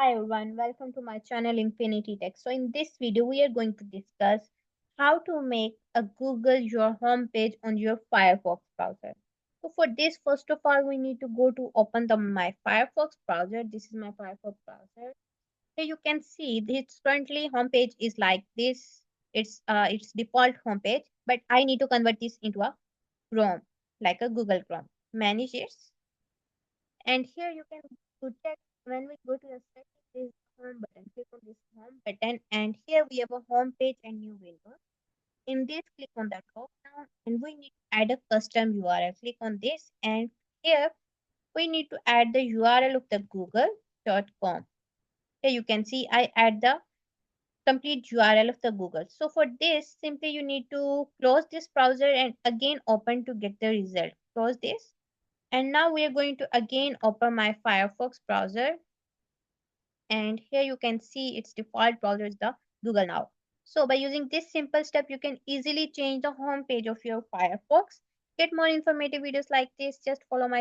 Hi everyone, welcome to my channel Infinity Tech. So in this video, we are going to discuss how to make a Google your home page on your Firefox browser. So for this, first of all, we need to go to open my Firefox browser. This is my Firefox browser. Here you can see its currently homepage is like this. It's default homepage, but I need to convert this into a Chrome, like a Google Chrome. Manage it, and here you can to check when we go to the settings, there is a home button. Click on this home button, and here we have a home page and new window. In this, click on the drop down, and we need to add a custom URL. Click on this, and here we need to add the URL of the google.com. Here you can see I add the complete URL of the Google. So for this, simply you need to close this browser and again open to get the result. Close this. And now we are going to again open my Firefox browser, and here you can see its default browser is the Google now. So by using this simple step, you can easily change the home page of your Firefox. Get more informative videos like this, just follow my